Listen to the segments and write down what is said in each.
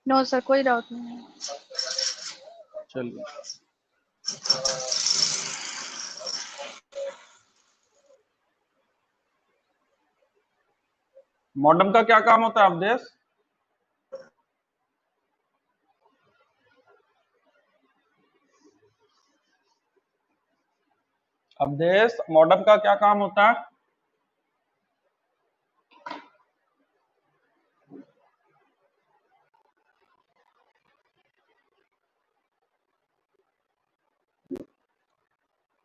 No sir, कोई doubt नहीं है। चलिए, मॉडेम का क्या काम होता है अवधेश? अवधेश, मॉडेम का क्या काम होता है?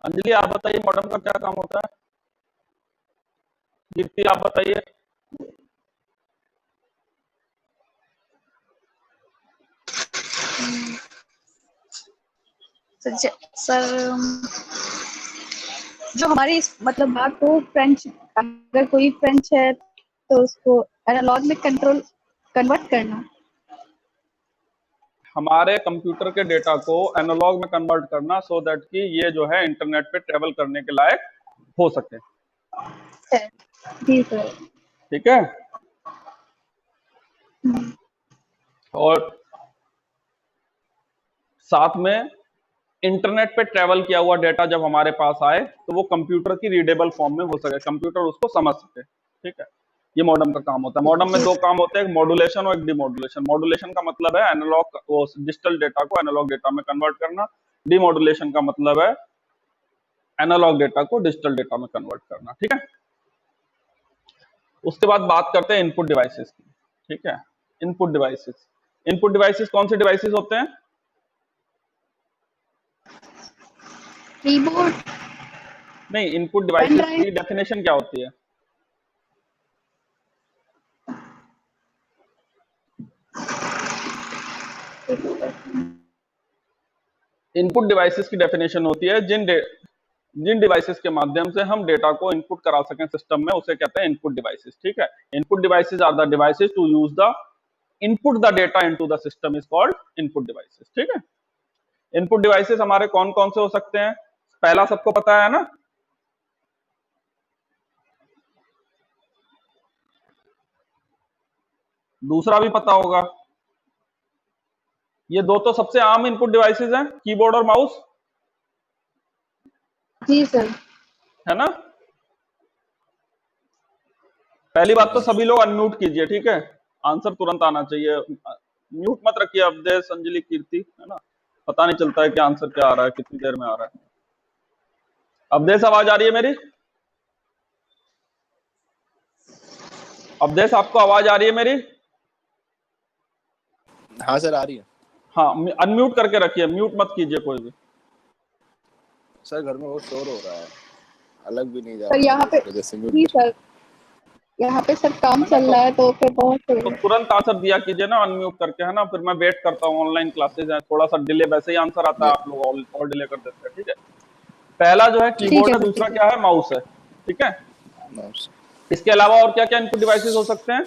अंजलि आप बताइए, मॉडेम का क्या काम होता है? दीप्ति आप बताइए। सर, जो हमारी मतलब बात हो फ्रेंच, अगर कोई फ्रेंच है तो उसको एनालॉग में कन्वर्ट करना। हमारे कंप्यूटर के डेटा को एनालॉग में कन्वर्ट करना, सो दैट कि ये जो है इंटरनेट पे ट्रेवल करने के लायक हो सके। जी सर। ठीक है। और साथ में इंटरनेट पे ट्रेवल किया हुआ डेटा जब हमारे पास आए तो वो कंप्यूटर की रीडेबल फॉर्म में हो सके, कंप्यूटर उसको समझ सके। ठीक है, ये मॉडेम का काम होता है। मॉडेम में जी दो काम होते हैं, एक मॉड्यूलेशन और एक डिमॉड्यूलेशन। मॉड्यूलेशन का मतलब है एनालॉग वो डिजिटल डेटा को एनालॉग डेटा में कन्वर्ट करना। डिमॉड्यूलेशन का मतलब है एनालॉग डेटा को डिजिटल डेटा में कन्वर्ट करना। ठीक है, उसके बाद बात करते हैं इनपुट डिवाइसेस की। ठीक है, इनपुट डिवाइसेस, इनपुट डिवाइसेस कौन से डिवाइसेस होते हैं? कीबोर्ड, नहीं, इनपुट पेन डिवाइसेस ड्राइव। की डेफिनेशन क्या होती है? इनपुट डिवाइसेस की डेफिनेशन होती है जिन डिवाइसेस के माध्यम से हम डेटा को इनपुट करा सकें सिस्टम में, उसे कहते हैं इनपुट डिवाइसेस। ठीक है, input devices are the devices to use the input the data into the system is called input devices. ठीक है, इनपुट डिवाइसेस हमारे कौन कौन से हो सकते हैं? पहला सबको पता है ना, दूसरा भी पता होगा। ये दो तो सबसे आम इनपुट डिवाइसेस हैं, कीबोर्ड और माउस, जी सर। है ना। पहली बात तो सभी लोग अनम्यूट कीजिए। ठीक है, आंसर तुरंत आना चाहिए, म्यूट मत रखिए। अवधेश, अंजलि, कीर्ति, है ना, पता नहीं चलता है कि आंसर क्या आ रहा है, कितनी देर में आ रहा है। अवधेश, आवाज आ रही है मेरी? अवधेश, आपको आवाज आ रही है मेरी? हाँ सर, आ रही है। हाँ, अनम्यूट करके रखिए, म्यूट मत कीजिए कोई भी। सर घर में बहुत शोर हो रहा है, अलग भी नहीं जा सर पा यहाँ रहा, पे, इस वजह से म्यूट जी कर। सर, यहाँ पे सर काम है ना, चल रहा है तो फिर बहुत तो तुरंत आंसर दिया कीजिए ना अनम्यूट करके, है ना। फिर मैं वेट करता हूँ, ऑनलाइन क्लासेज हैं, थोड़ा सा डिले, वैसे ही आंसर आता है, आप लोग और डिले कर देते हैं। ठीक है, पहला जो है ठीक कीबोर्ड है है, सर, दूसरा ठीक है। क्या है? माउस है। ठीक है, माउस। इसके अलावा और क्या क्या इनपुट डिवाइसेस हो सकते हैं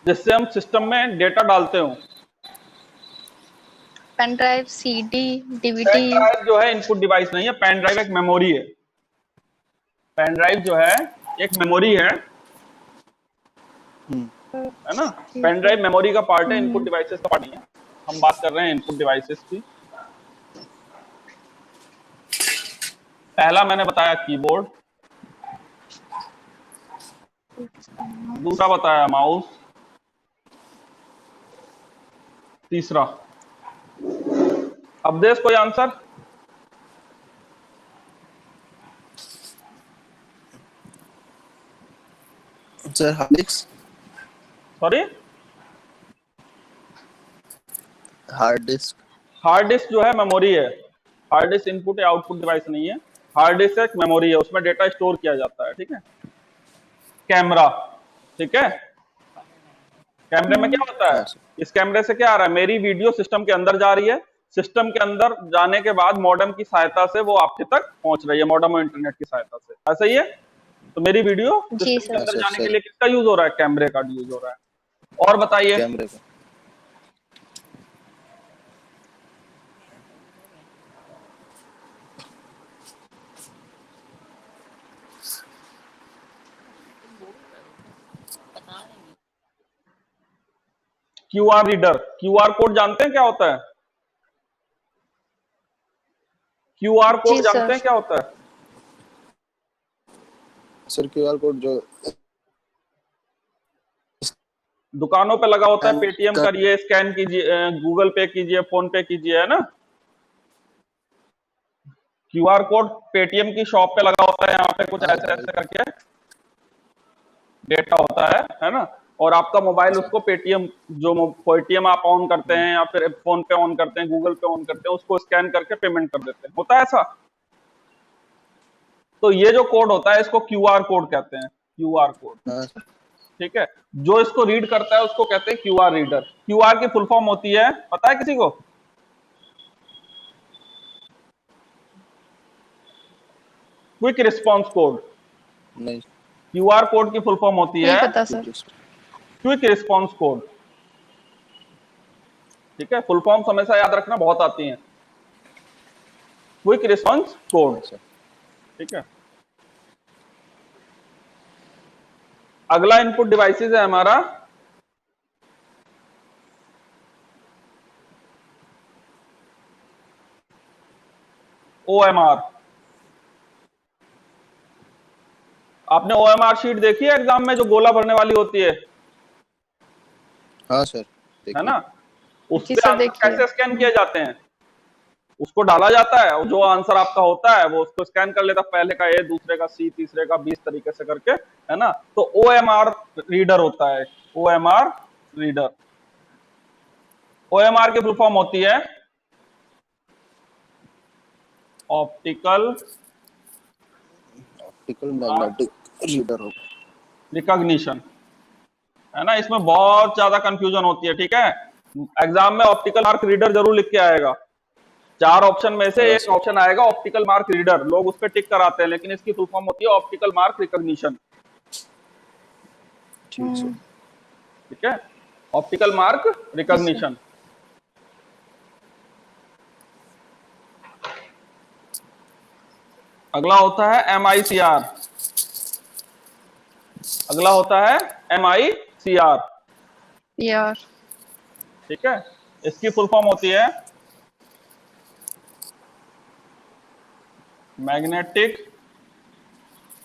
जिससे हम सिस्टम में डेटा डालते हो? Pen drive, CD, pen DVD. Drive जो है इनपुट डिवाइस नहीं है, पेन ड्राइव एक मेमोरी है। पेन ड्राइव जो है एक मेमोरी है ना। जी पेन सर। ड्राइव मेमोरी का पार्ट है, इनपुट डिवाइसेस का पार्ट नहीं है। हम बात कर रहे हैं इनपुट डिवाइसेस की। पहला मैंने बताया कीबोर्ड, दूसरा बताया माउस, तीसरा अवधेश, कोई answer? Sir hard disk. Sorry, hard disk. Hard disk जो है मेमोरी है। हार्ड डिस्क इनपुट या आउटपुट डिवाइस नहीं है। हार्ड डिस्क एक मेमोरी है, उसमें डेटा स्टोर किया जाता है। ठीक है, कैमरा, ठीक है, कैमरे में क्या होता है? हाँ सर। इस कैमरे से क्या आ रहा है? मेरी वीडियो सिस्टम के अंदर जा रही है, सिस्टम के अंदर जाने के बाद मॉडेम की सहायता से वो आपके तक पहुंच रही है, मॉडेम और इंटरनेट की सहायता से। ऐसा ही है, तो मेरी वीडियो जी सिस्टम के सर। हाँ अंदर सर, जाने के सही। लिए किसका यूज हो रहा है? कैमरे का यूज हो रहा है। और बताइए। कैमरे का। क्यूआर रीडर, क्यूआर कोड जानते हैं क्या होता है? क्यूआर कोड जी जानते सर। हैं क्या होता है? सर क्यूआर कोड जो दुकानों पे लगा होता है, स्कैन पेटीएम कर करिए, स्कैन कीजिए, गूगल पे कीजिए, फोन पे कीजिए, है ना। क्यूआर कोड पेटीएम की शॉप पे लगा होता है, यहाँ पे कुछ हाँ ऐसे वही ऐसे करके डेटा होता है ना। और आपका मोबाइल सर। उसको पेटीएम, जो पेटीएम आप ऑन करते हैं या फिर फोन पे ऑन करते हैं, गूगल पे ऑन करते हैं, उसको स्कैन करके पेमेंट कर देते हैं, होता है ऐसा। तो ये जो कोड होता है इसको क्यूआर कोड कहते हैं, क्यूआर कोड। हाँ ठीक है, जो इसको रीड करता है उसको कहते हैं क्यूआर रीडर। क्यूआर की फुल फॉर्म होती है, पता है किसी को? Quick response code. नहीं क्यूआर कोड की फुल फॉर्म होती नहीं है पता सर। Quick response code. ठीक है, फुल फॉर्म्स हमेशा याद रखना, बहुत आती हैं। Quick response code. सर। ठीक है, अगला इनपुट डिवाइसेस है हमारा ओएमआर। आपने ओएमआर शीट देखी है एग्जाम में, जो गोला भरने वाली होती हाँ सर है देखिए। ना। उस जी पे सर आंसर देखिए। कैसे स्कैन किए जाते हैं? उसको डाला जाता है और जो आंसर आपका होता है वो उसको स्कैन कर लेता है, पहले का ए, दूसरे का सी, तीसरे का बी, इस तरीके से करके, है ना। तो ओएमआर रीडर होता है, ओएमआर रीडर। ओएमआर की फुल फॉर्म होती है ऑप्टिकल ऑप्टिकल मैग्नेटिक रीडर होगा। रिकॉग्निशन, है ना। इसमें बहुत ज्यादा कंफ्यूजन होती है, ठीक है। एग्जाम में ऑप्टिकल मार्क रीडर जरूर लिख के आएगा। 4 ऑप्शन में से हाँ एक सर ऑप्शन आएगा ऑप्टिकल मार्क रीडर, लोग उस पर टिक कराते हैं, लेकिन इसकी फुल फॉर्म होती है ऑप्टिकल मार्क रिकॉग्निशन। ठीक सर। ठीक है, ऑप्टिकल मार्क जी सर। रिकॉग्निशन। अगला होता है MICR। अगला होता है MICR। यार। ठीक है, इसकी फुल फॉर्म होती है magnetic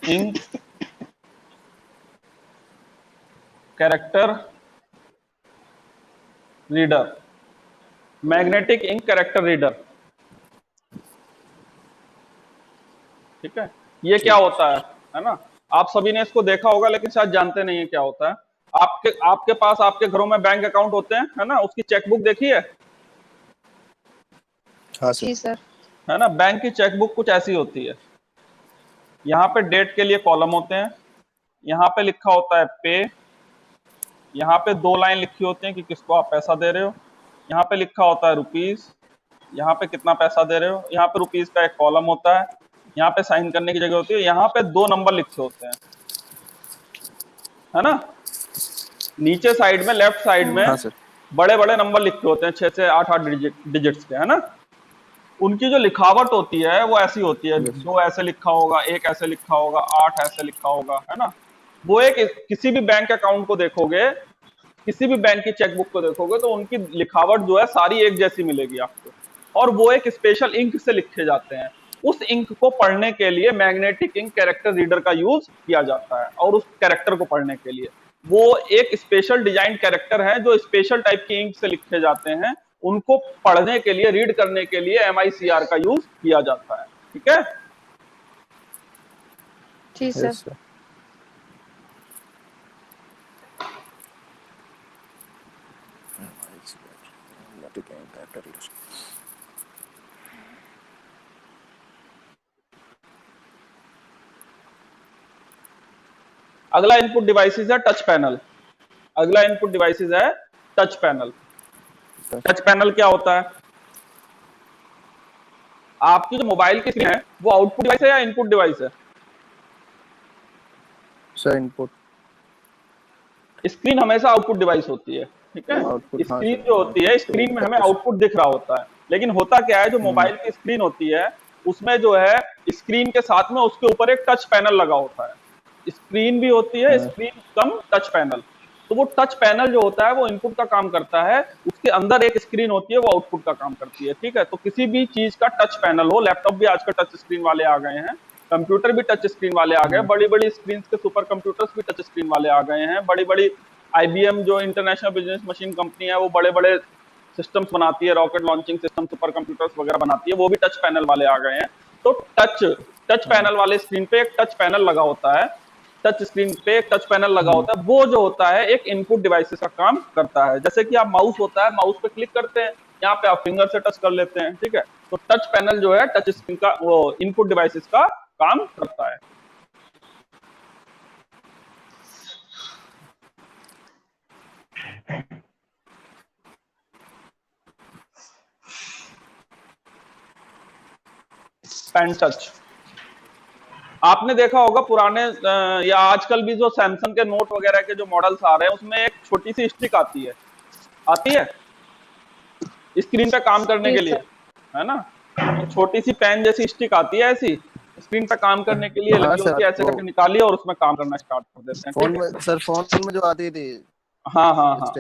ink character reader. Magnetic ink character reader. ठीक है, ये क्या होता है ना। आप सभी ने इसको देखा होगा लेकिन शायद जानते नहीं है क्या होता है। आपके आपके पास आपके घरों में बैंक अकाउंट होते हैं, है ना, उसकी चेकबुक देखी है? हाँ सर। जी सर। है ना, बैंक की चेकबुक कुछ ऐसी होती है। यहाँ पे डेट के लिए कॉलम होते हैं, यहाँ पे लिखा होता है पे, यहाँ पे 2 लाइन लिखी होती है कि किसको आप पैसा दे रहे हो, यहाँ पे लिखा होता है रुपीस, यहाँ पे कितना पैसा दे रहे हो, यहाँ पे रुपीस का एक कॉलम होता है, यहाँ पे साइन करने की जगह होती है, यहाँ पे 2 नंबर लिखे होते हैं, है ना। नीचे साइड में, लेफ्ट साइड में हाँ सर। बड़े बड़े नंबर लिखे होते हैं, 6 से 8 डिजिट्स के, है ना। उनकी जो लिखावट होती है वो ऐसी होती है, 2 ऐसे लिखा होगा, 1 ऐसे लिखा होगा, 8 ऐसे लिखा होगा, है ना। वो एक किसी भी बैंक अकाउंट को देखोगे, किसी भी बैंक की चेकबुक को देखोगे तो उनकी लिखावट जो है सारी एक जैसी मिलेगी आपको, और वो एक स्पेशल इंक से लिखे जाते हैं। उस इंक को पढ़ने के लिए मैग्नेटिक इंक कैरेक्टर रीडर का यूज किया जाता है, और उस कैरेक्टर को पढ़ने के लिए वो एक स्पेशल डिजाइन कैरेक्टर है जो स्पेशल टाइप की इंक से लिखे जाते हैं, उनको पढ़ने के लिए, रीड करने के लिए MICR का यूज किया जाता है। ठीक है, जी sir. Yes sir. Magnetic ink character reader. अगला इनपुट डिवाइसेस है टच पैनल। अगला इनपुट डिवाइसेस है टच पैनल। टच पैनल क्या होता है? आपकी जो मोबाइल की स्क्रीन है वो आउटपुट डिवाइस है या इनपुट डिवाइस है? Sir input. स्क्रीन हमेशा आउटपुट डिवाइस होती है, ठीक है। आउटपुट हाँ स्क्रीन सर। जो होती है, स्क्रीन में हमें आउटपुट दिख रहा होता है, लेकिन होता क्या है, जो मोबाइल की स्क्रीन होती है उसमें जो है स्क्रीन के साथ में उसके ऊपर एक टच पैनल लगा होता है। स्क्रीन भी होती है, स्क्रीन कम टच पैनल। तो वो टच पैनल जो होता है वो इनपुट का काम करता है, उसके अंदर एक स्क्रीन होती है वो आउटपुट का काम करती है, ठीक है। तो किसी भी चीज का टच पैनल हो, लैपटॉप भी आजकल टच स्क्रीन वाले आ गए हैं, कंप्यूटर भी टच स्क्रीन वाले आ गए, बड़ी बड़ी स्क्रीन के सुपर कंप्यूटर्स भी टच स्क्रीन वाले आ गए हैं, बड़ी बड़ी IBM जो इंटरनेशनल बिजनेस मशीन कंपनी है वो बड़े बड़े सिस्टम्स बनाती है, rocket launching system, super computers वगैरह बनाती है, वो भी टच पैनल वाले आ गए हैं। तो टच पैनल वाले स्क्रीन पे एक टच पैनल लगा होता है, टच स्क्रीन पे एक टच पैनल लगा होता है, वो जो होता है एक इनपुट डिवाइसेस का काम करता है। जैसे कि आप माउस होता है, माउस पे क्लिक करते हैं, यहाँ पे आप फिंगर से टच कर लेते हैं, ठीक है। तो टच पैनल जो है टच स्क्रीन का वो इनपुट डिवाइसेस का काम करता है। पेन टच आपने देखा होगा पुराने या आजकल भी जो सैमसंग के नोट वगैरह के जो मॉडल्स आ रहे हैं उसमें एक छोटी सी स्टिक आती है स्क्रीन पे काम करने के लिए, है ना। छोटी सी पेन जैसी स्टिक आती है ऐसी, स्क्रीन पे काम करने के लिए लगी होती है, ऐसे करके निकालिए और उसमें काम करना स्टार्ट कर देते हैं। फोन में सर, फोन में जो आती थी। हाँ,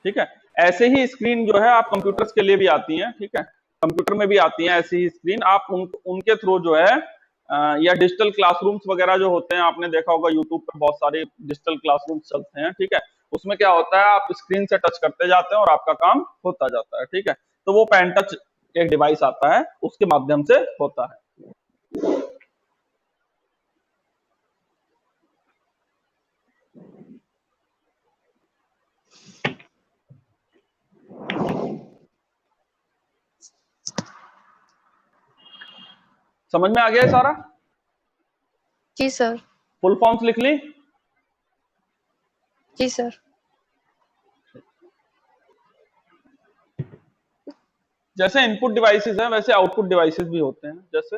ठीक है। ऐसे ही स्क्रीन जो है आप कंप्यूटर्स के लिए भी आती हैं, ठीक है, कंप्यूटर में भी आती हैं ऐसी ही स्क्रीन। आप उनके थ्रू जो है या डिजिटल क्लासरूम्स वगैरह जो होते हैं, आपने देखा होगा यूट्यूब पे बहुत सारे डिजिटल क्लासरूम्स चलते हैं, ठीक है। उसमें क्या होता है, आप स्क्रीन से टच करते जाते हैं और आपका काम होता जाता है, ठीक है। तो वो पेन टच एक डिवाइस आता है, उसके माध्यम से होता है। समझ में आ गया सारा? जी सर। फुल फॉर्म्स लिख ली? जी सर। जैसे इनपुट डिवाइसेस हैं वैसे आउटपुट डिवाइसेस भी होते हैं। जैसे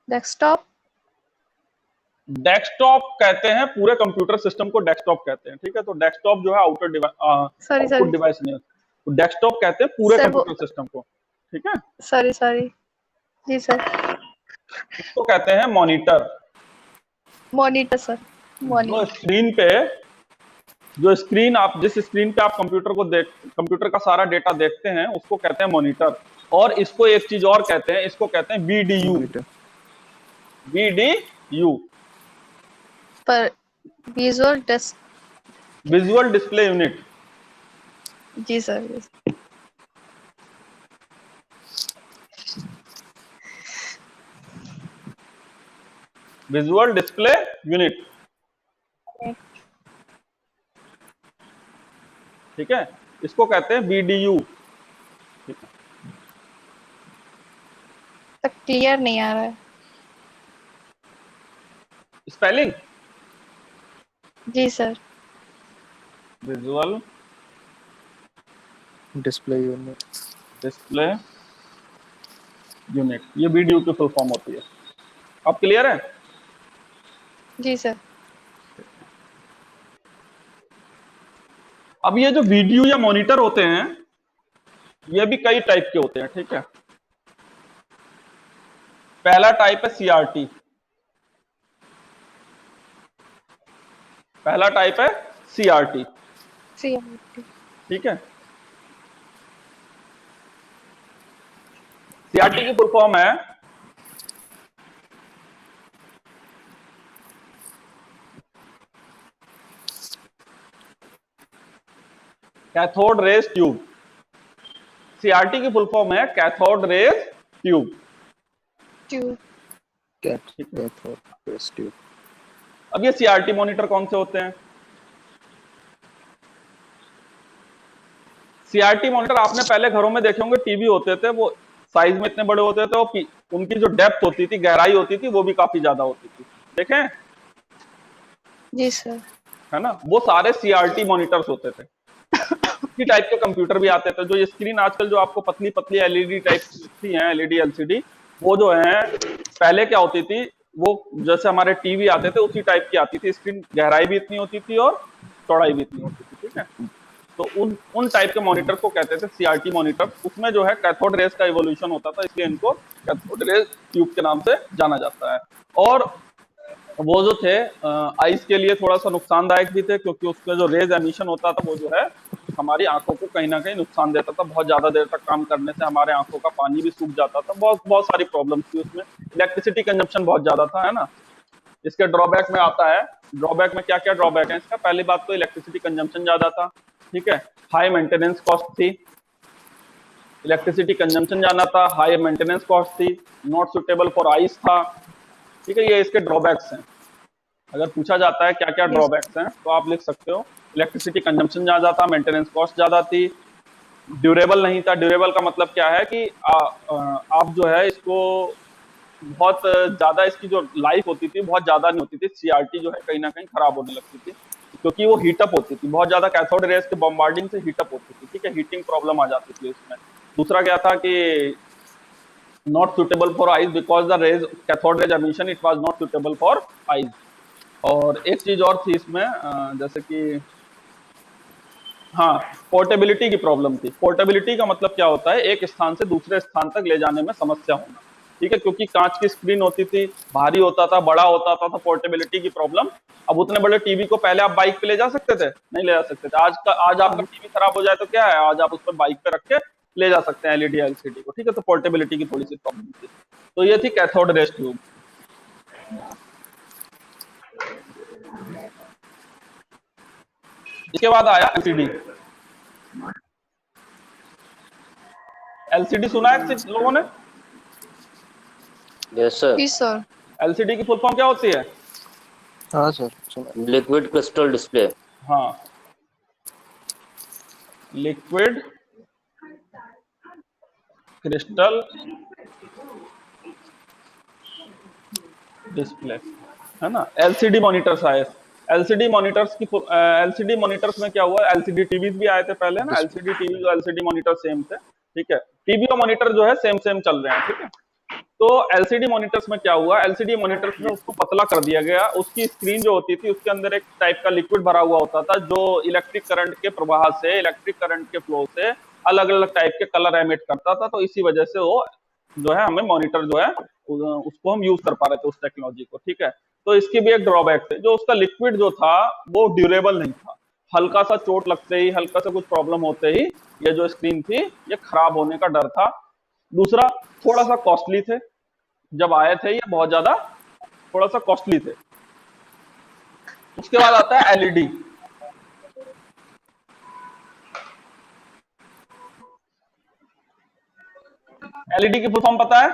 डेस्कटॉप कहते हैं, पूरे कंप्यूटर सिस्टम को डेस्कटॉप कहते हैं, ठीक है। तो डेस्कटॉप जो है आउटपुट डिवाइस नहीं होता, तो डेस्कटॉप कहते हैं पूरे कंप्यूटर सिस्टम को, ठीक है। सॉरी जी सर। इसको कहते हैं मॉनिटर सर। जो स्क्रीन पे आप जिस स्क्रीन पे आप कंप्यूटर का सारा डेटा देखते हैं उसको कहते हैं मॉनिटर। और इसको एक चीज और कहते हैं, इसको कहते हैं VDU पर विजुअल डिस्प्ले यूनिट। जी सर। विजुअल डिस्प्ले यूनिट, ठीक है, इसको कहते हैं VDU। तक क्लियर नहीं आ रहा है स्पेलिंग। जी सर। विजुअल डिस्प्ले यूनिट, ये VDU की फुल फॉर्म होती है। अब क्लियर है? जी सर। अब ये जो VDU या मॉनिटर होते हैं ये भी कई टाइप के होते हैं, ठीक है। पहला टाइप है CRT, ठीक है। CRT की फुल फॉर्म है कैथोड रेज ट्यूब। CRT की फुल फॉर्म है कैथोड रेज ट्यूब। अब ये CRT मॉनिटर कौन से होते हैं? CRT मॉनिटर आपने पहले घरों में देखे होंगे, टीवी होते थे, वो साइज में इतने बड़े होते थे, वो उनकी जो डेप्थ होती थी, गहराई होती थी, वो भी काफी ज्यादा होती थी, देखें? जी सर। है ना, वो सारे CRT मॉनिटर्स होते थे। इसी टाइप के कंप्यूटर भी आते थे। जो ये स्क्रीन आजकल जो आपको पतली पतली LED टाइप की हैं, LED LCD, वो जो है पहले क्या होती थी, वो जैसे हमारे टीवी आते थे उसी टाइप की आती थी स्क्रीन, गहराई भी इतनी होती थी और चौड़ाई भी इतनी होती थी, ठीक है। तो उन टाइप के मॉनिटर को कहते थे CRT मॉनिटर। उसमें जो है कैथोड रेज का इवोल्यूशन होता था, इसलिए इनको कैथोड रेज ट्यूब के नाम से जाना जाता है। और वो जो थे आइस के लिए थोड़ा सा नुकसानदायक भी थे, क्योंकि उसका जो रेज एमिशन होता था वो जो है हमारी आंखों को कहीं ना कहीं नुकसान देता था। बहुत ज्यादा देर तक काम करने से हमारे आंखों का पानी भी सूख जाता था। बहुत बहुत सारी प्रॉब्लम्स थी उसमें। इलेक्ट्रिसिटी कंजप्शन बहुत ज्यादा था, है ना। इसके ड्रॉबैक में आता है, ड्रॉबैक में क्या क्या ड्रॉबैक है इसका। पहली बात तो इलेक्ट्रिसिटी कंजम्पशन ज्यादा था, ठीक है। हाई मेंटेनेंस कॉस्ट थी, इलेक्ट्रिसिटी कंजम्पशन ज्यादा था, हाई मेंटेनेंस कॉस्ट थी, नॉट सुटेबल फॉर आइस था, ठीक है। ये इसके ड्रॉबैक्स हैं। अगर पूछा जाता है क्या क्या Yes. ड्रॉबैक्स हैं तो आप लिख सकते हो इलेक्ट्रिसिटी कंजम्पशन ज्यादा था, मेंटेनेंस कॉस्ट ज्यादा थी, ड्यूरेबल नहीं था। ड्यूरेबल का मतलब क्या है कि आप जो है इसको बहुत ज्यादा, इसकी जो लाइफ होती थी बहुत ज्यादा नहीं होती थी। सीआरटी जो है कहीं ना कहीं खराब होने लगती थी, क्योंकि वो हीटअप होती थी बहुत ज्यादा, कैथोड रेज के बॉम्बार्डिंग से हीटअप होती थी, ठीक है। हीटिंग प्रॉब्लम आ जाती थी इसमें। दूसरा क्या था कि not suitable for eyes because the rays cathode rays emission it was not suitable for eyes. और एक चीज और थी इसमें, जैसे कि हाँ, पोर्टेबिलिटी की प्रॉब्लम थी। पोर्टेबिलिटी का मतलब क्या होता है, एक स्थान से दूसरे स्थान तक ले जाने में समस्या होना, ठीक है। क्योंकि कांच की स्क्रीन होती थी, भारी होता था, बड़ा होता था, तो पोर्टेबिलिटी की प्रॉब्लम। अब उतने बड़े टीवी को पहले आप बाइक पे ले जा सकते थे, नहीं ले जा सकते थे। आज आपका टीवी खराब हो जाए तो क्या है, आज आप उस पर बाइक पे रख के ले जा सकते हैं एलईडी एलसीडी को, ठीक है। तो पोर्टेबिलिटी की थोड़ी सी प्रॉब्लम थी। तो ये थी कैथोड रेज ट्यूब। इसके बाद आया एलसीडी। एलसीडी सुना है किसी लोगों ने? Yes sir. Yes, sir. LCD की फुल फॉर्म क्या होती है? हाँ सर। Liquid crystal display. हाँ, लिक्विड क्रिस्टल डिस्प्ले, है ना। एलसीडी मॉनिटर्स आए। एलसीडी मॉनिटर्स एलसीडी मॉनिटर्स में क्या हुआ, एलसीडी टीवीज भी आए थे पहले ना। एलसीडी टीवी और एलसीडी मॉनिटर सेम थे, ठीक है। टीवी और मॉनिटर जो है सेम सेम चल रहे हैं, ठीक है। तो एलसीडी मॉनिटर्स में क्या हुआ, एलसीडी मॉनिटर्स में उसको पतला कर दिया गया। उसकी स्क्रीन जो होती थी उसके अंदर एक टाइप का लिक्विड भरा हुआ होता था, जो इलेक्ट्रिक करंट के प्रवाह से, इलेक्ट्रिक करंट के फ्लो से अलग अलग टाइप के कलर एमिट करता था। तो इसी वजह से वो जो है हमें मॉनिटर जो है उसको हम यूज कर पा रहे थे, उस टेक्नोलॉजी को, ठीक है। तो इसकी भी एक ड्रॉबैक थे, जो उसका लिक्विड जो था वो ड्यूरेबल नहीं था। हल्का सा चोट लगते ही, हल्का सा कुछ प्रॉब्लम होते ही ये जो स्क्रीन थी ये खराब होने का डर था। दूसरा, थोड़ा सा कॉस्टली थे। जब आए थे ये बहुत ज्यादा थोड़ा सा कॉस्टली थे। उसके बाद आता है एलईडी। एलईडी की फुल फॉर्म पता है?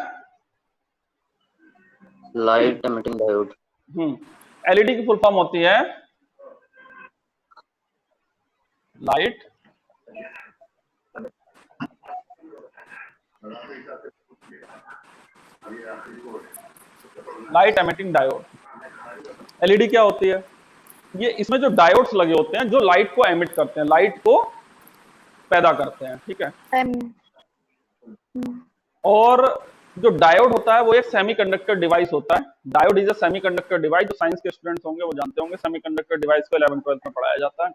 Light emitting diode. एलईडी की फुल फॉर्म होती है लाइट एमिटिंग डायोड। एलईडी क्या होती है? ये इसमें जो डायोड्स लगे होते हैं जो लाइट को एमिट करते हैं, लाइट को पैदा करते हैं, ठीक है। और जो डायोड होता है वो एक सेमीकंडक्टर डिवाइस होता है। Diode is a semiconductor device. जो साइंस के स्टूडेंट्स होंगे वो जानते होंगे, सेमीकंडक्टर डिवाइस को 11th 12th में पढ़ाया जाता है।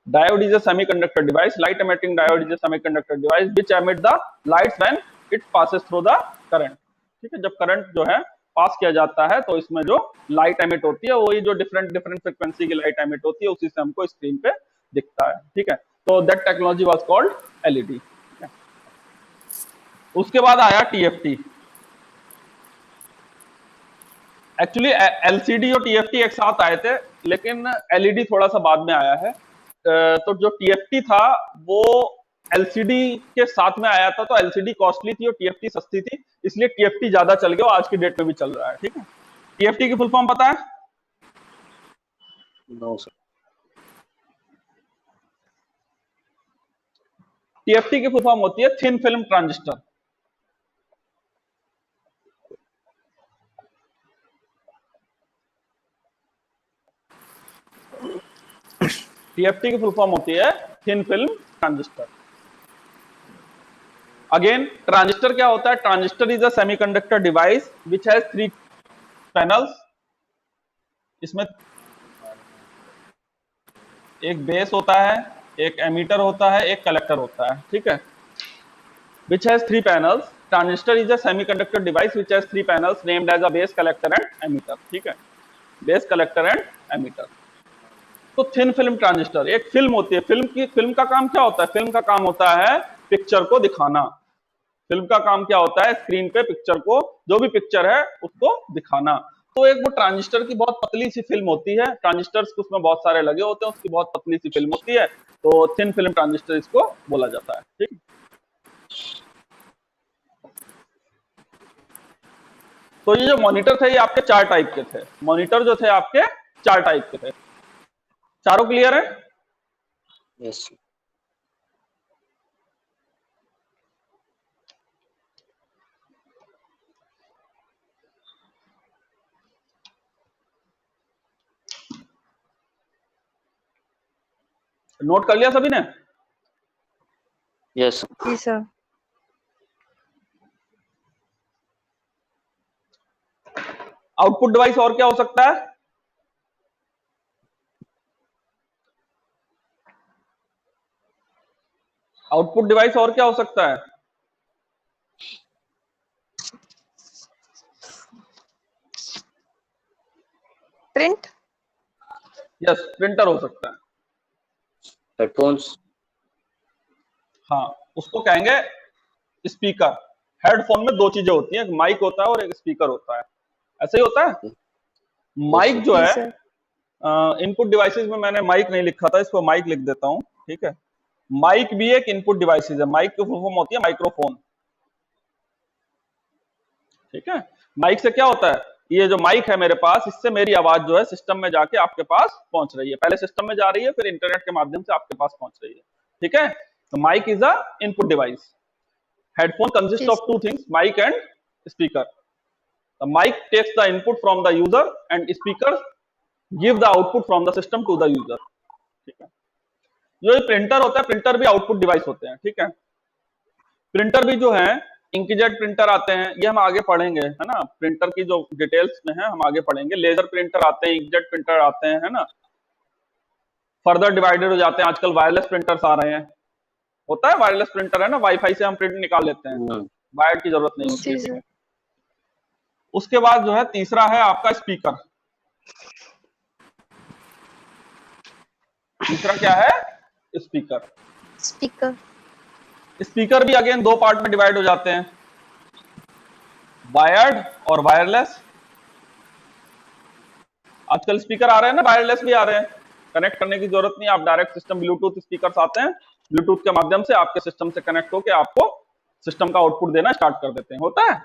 Diode is a semiconductor device. Light emitting diode is a semiconductor device which emit the lights when it passes through the current, ठीक है। जब करंट जो है पास किया जाता है तो इसमें जो लाइट एमिट होती है वही जो डिफरेंट डिफरेंट फ्रीक्वेंसी की लाइट एमिट होती है, उसी से हमको स्क्रीन पे दिखता है, ठीक है। तो that technology was called LED. उसके बाद आया टीएफटी। एक्चुअली एलसीडी और टीएफटी एक साथ आए थे, लेकिन एलईडी थोड़ा सा बाद में आया है। तो जो टीएफटी था वो एलसीडी के साथ में आया था, तो एलसीडी कॉस्टली थी और टीएफटी सस्ती थी, इसलिए टीएफटी ज्यादा चल गया और आज की डेट में भी चल रहा है, ठीक है। टीएफटी की फुल फॉर्म पता है? No sir. टीएफटी की फुल फॉर्म होती है थिन फिल्म ट्रांजिस्टर। टीएफटी की फुल फॉर्म होती है thin film transistor. Again, transistor क्या होता है? Transistor is a semiconductor device which has 3 panels. इसमें एक बेस होता है, एक एमीटर होता है, एक कलेक्टर होता है, ठीक है। Which has 3 panels. Transistor is a semiconductor device which has 3 panels named as a base, collector and emitter, ठीक है। Base collector and emitter. तो थिन फिल्म ट्रांजिस्टर एक फिल्म होती है। फिल्म का काम क्या होता है? फिल्म का काम होता है पिक्चर को दिखाना। फिल्म का काम क्या होता है? स्क्रीन पे पिक्चर को, जो भी पिक्चर है उसको दिखाना। तो एक वो ट्रांजिस्टर की बहुत पतली सी फिल्म होती है, ट्रांजिस्टर्स उसमें बहुत सारे लगे होते हैं, उसकी बहुत पतली सी फिल्म होती है, तो थिन फिल्म ट्रांजिस्टर इसको बोला जाता है। ठीक, तो ये जो मॉनिटर थे ये आपके 4 टाइप के थे। मॉनिटर जो थे आपके 4 टाइप के थे। चारों क्लियर है? यस नोट कर लिया सभी ने? यस जी सर। आउटपुट डिवाइस और क्या हो सकता है? आउटपुट डिवाइस और क्या हो सकता है? प्रिंट। यस, प्रिंटर हो सकता है। हेडफोन्स हाँ, उसको कहेंगे स्पीकर। हेडफोन में 2 चीजें होती हैं, एक माइक होता है और एक स्पीकर होता है। ऐसे ही होता है। माइक जो जी है, सर। इनपुट डिवाइसेस में मैंने माइक नहीं लिखा था, इसको माइक लिख देता हूं। ठीक है, माइक भी एक इनपुट डिवाइसेस है। माइक की फुल फॉर्म होती है माइक्रोफोन। ठीक है, माइक से क्या होता है? ये जो माइक है मेरे पास, इससे मेरी आवाज जो है सिस्टम में जाके आपके पास पहुंच रही है। पहले सिस्टम में जा रही है, फिर इंटरनेट के माध्यम से आपके पास पहुंच रही है। ठीक है, तो mic is a input device. Headphone consists of two things, mic and speaker. The mic takes the input from the user and speaker give the output from the system to the user. ठीक है, जो ये printer होता है, printer भी output device होते हैं। ठीक है, प्रिंटर भी जो है, इंकजेट प्रिंटर आते हैं, ये हम आगे पढ़ेंगे, है ना। प्रिंटर की जो डिटेल्स में है हम आगे पढ़ेंगे। लेजर प्रिंटर आते हैं, इंकजेट प्रिंटर आते हैं, है ना। फर्दर डिवाइडेड हो जाते हैं, आजकल वायरलेस प्रिंटर्स आ रहे हैं। होता है वायरलेस प्रिंटर, है ना, वाईफाई से हम प्रिंट निकाल लेते हैं, वायर की जरूरत नहीं होती जी है। सर। उसके बाद जो है तीसरा है आपका स्पीकर। तीसरा क्या है? स्पीकर। स्पीकर। स्पीकर भी अगेन 2 पार्ट में डिवाइड हो जाते हैं, वायर्ड और वायरलेस। आजकल स्पीकर आ रहे हैं ना, वायरलेस भी आ रहे हैं, कनेक्ट करने की जरूरत नहीं, आप डायरेक्ट सिस्टम ब्लूटूथ स्पीकर आते हैं, ब्लूटूथ के माध्यम से आपके सिस्टम से कनेक्ट होकर आपको सिस्टम का आउटपुट देना स्टार्ट कर देते हैं। होता है।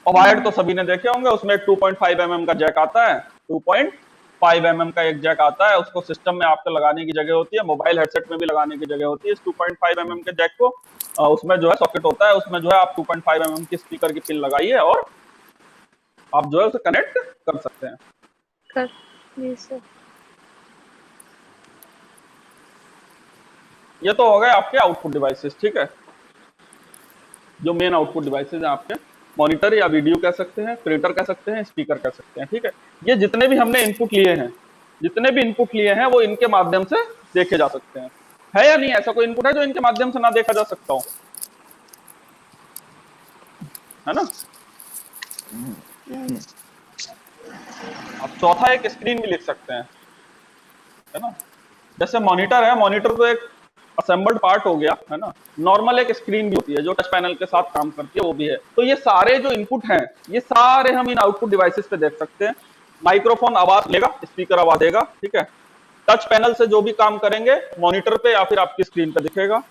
और वायर्ड तो सभी ने देखे होंगे, उसमें 2.5 mm का जैक आता है, 2.5 mm का एक जैक आता है, उसको सिस्टम में आपको लगाने की जगह होती है, मोबाइल हेडसेट में भी लगाने की जगह होती है। इस 2.5 mm के जैक को उसमें जो है सॉकेट होता है, उसमें जो है आप 2.5 mm की स्पीकर की पिन लगाइए और आप जो है उसे कनेक्ट कर सकते हैं। जी सर। ये तो हो गए आपके आउटपुट डिवाइसेस। ठीक है, जो मेन आउटपुट डिवाइसेस हैं आपके, मॉनिटर या वीडियो कह सकते हैं, प्रिंटर कह सकते हैं, स्पीकर कह सकते हैं। ठीक है, ये जितने भी हमने इनपुट लिए हैं, जितने भी इनपुट लिए हैं वो इनके माध्यम से देखे जा सकते हैं। है या नहीं? ऐसा कोई इनपुट है जो इनके माध्यम से ना देखा जा सकता हो? है ना। अब चौथा एक स्क्रीन भी लिख सकते हैं, है ना। जैसे मॉनिटर है, मॉनिटर तो एक असेंबल्ड पार्ट हो गया, है ना। नॉर्मल एक स्क्रीन भी होती है जो टच पैनल के साथ काम करती है, वो भी है। तो ये सारे जो इनपुट हैं, ये सारे हम इन आउटपुट डिवाइसेस पे देख सकते हैं। माइक्रोफोन आवाज लेगा, स्पीकर आवाज देगा। ठीक है, टच पैनल से जो भी काम करेंगे मॉनिटर पे या फिर आपकी स्क्रीन पे दिखेगा।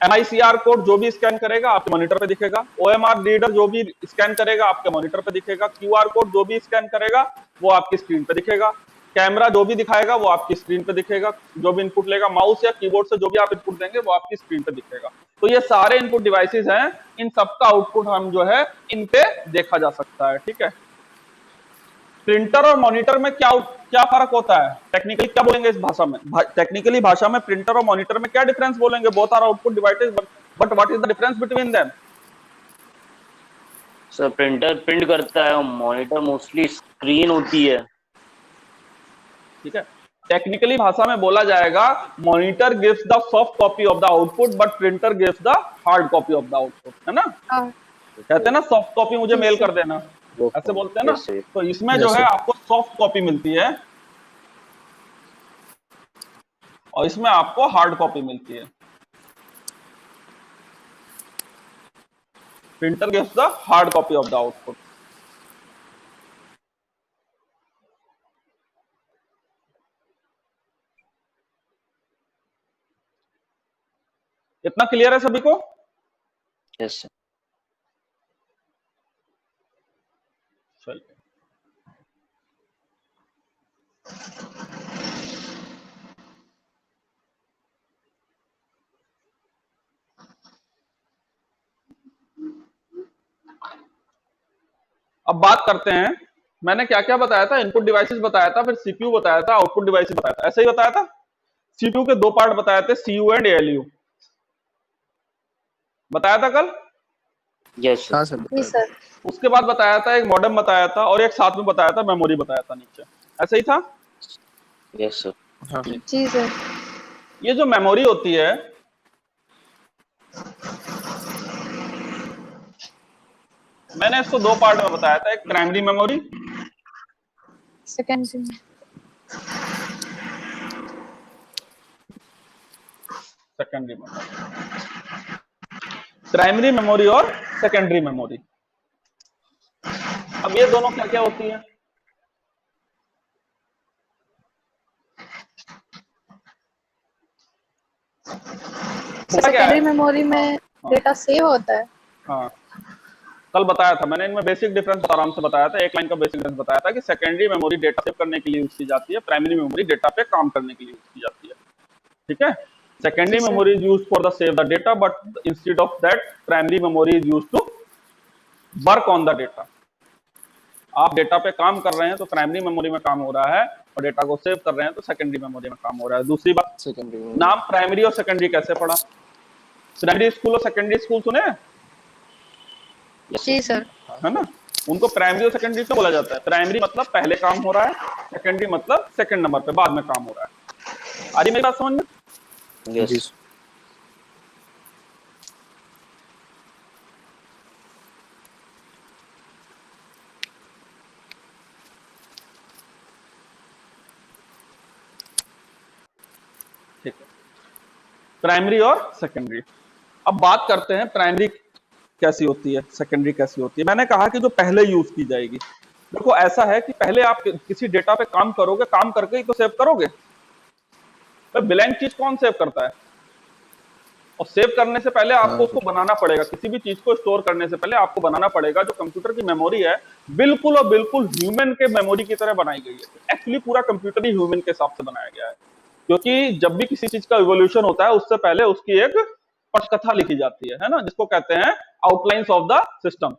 MICR कोड जो भी स्कैन करेगा आपके मॉनिटर पे दिखेगा। OMR रीडर जो भी स्कैन करेगा आपके मॉनिटर पे दिखेगा। QR कोड जो भी स्कैन करेगा वो आपकी स्क्रीन पे दिखेगा। कैमरा जो भी दिखाएगा वो आपकी स्क्रीन पे दिखेगा। जो भी इनपुट लेगा, माउस या कीबोर्ड से जो भी आप इनपुट देंगे वो आपकी स्क्रीन पे दिखेगा। तो ये सारे इनपुट डिवाइसेस हैं, इन सबका आउटपुट हम जो है इन पे देखा जा सकता है। ठीक है, प्रिंटर और मॉनिटर में क्या फर्क होता है? टेक्निकली क्या बोलेंगे इस भाषा में? टेक्निकली भाषा में प्रिंटर और मॉनिटर में क्या डिफरेंस बोलेंगे? Both are output devices, but what is the difference between them? Sir printer print करता है और मॉनिटर मोस्टली स्क्रीन होती है। ठीक है, टेक्निकली भाषा में बोला जाएगा monitor gives the soft copy of the output but printer gives the hard copy of the output, है ना। कहते हैं ना सॉफ्ट कॉपी मुझे मेल कर देना, वो ऐसे बोलते हैं ना। Yes sir. तो इसमें Yes, जो है sir. आपको सॉफ्ट कॉपी मिलती है और इसमें आपको हार्ड कॉपी मिलती है। Printer gives the hard copy of the output. इतना क्लियर है सभी को? Yes sir. चलिए, अब बात करते हैं। मैंने क्या क्या बताया था? इनपुट डिवाइसेस बताया था, फिर सीपीयू बताया था, आउटपुट डिवाइसेस बताया था, ऐसे ही बताया था। सीपीयू के दो पार्ट बताए थे, सीयू एंड एएलयू, बताया था कल। Yes sir. हाँ सर, जी बताया सर। उसके बाद बताया था एक मॉडेम बताया था और एक साथ में बताया था मेमोरी बताया था नीचे, ऐसे ही था। Yes sir. हाँ जी सर। ये जो मेमोरी होती है, मैंने इसको दो पार्ट में बताया था, एक primary memory, secondary. Secondary memory. Primary memory और सेकेंडरी मेमोरी। अब ये दोनों क्या क्या होती है? होता क्या सेकेंडरी है? मेमोरी में डेटा सेव होता है। हाँ, कल बताया था मैंने, इनमें बेसिक डिफरेंस आराम से बताया था, एक लाइन का बेसिक डिफरेंस बताया था कि सेकेंडरी मेमोरी डेटा सेव करने के लिए यूज की जाती है, प्राइमरी मेमोरी डेटा पे काम करने के लिए यूज की जाती है। ठीक है। सेकेंडरी जी sir. Memory is used for the save the data, but instead of that primary memory is used to work on the data. आप डेटा पे काम कर रहे हैं तो प्राइमरी मेमोरी में काम हो रहा है, और डेटा को सेव कर रहे हैं तो सेकेंडरी मेमोरी में काम हो रहा है। दूसरी बात, सेकेंडरी में। नाम प्राइमरी और सेकेंडरी कैसे पढ़ा? प्राइमरी स्कूल और सेकेंडरी स्कूल सुने हैं? जी सर। है ना? उनको प्राइमरी और सेकेंडरी क्यों बोला जाता है? प्राइमरी मतलब पहले काम हो रहा है, सेकेंडरी मतलब सेकंड नंबर पे बाद में काम हो रहा है। आ रही मेरी बात समझ में? जी यस। ठीक है, प्राइमरी और सेकेंडरी। अब बात करते हैं प्राइमरी कैसी होती है, सेकेंडरी कैसी होती है। मैंने कहा कि जो पहले यूज की जाएगी। देखो ऐसा है कि पहले आप किसी डेटा पे काम करोगे, काम करके ही तो सेव करोगे। तो ब्लैंक चीज कौन सेव करता है? और सेव करने से पहले आपको हाँ उसको बनाना पड़ेगा। किसी भी चीज को स्टोर करने से पहले आपको बनाना पड़ेगा। जो कंप्यूटर की मेमोरी है, बिल्कुल और बिल्कुल ह्यूमन के मेमोरी की तरह बनाई गई है। एक्चुअली पूरा कंप्यूटर ही ह्यूमन के हिसाब से बनाया गया है, क्योंकि जब भी किसी चीज का इवोल्यूशन होता है उससे पहले उसकी एक पटकथा लिखी जाती है ना, जिसको कहते हैं आउटलाइंस ऑफ द सिस्टम।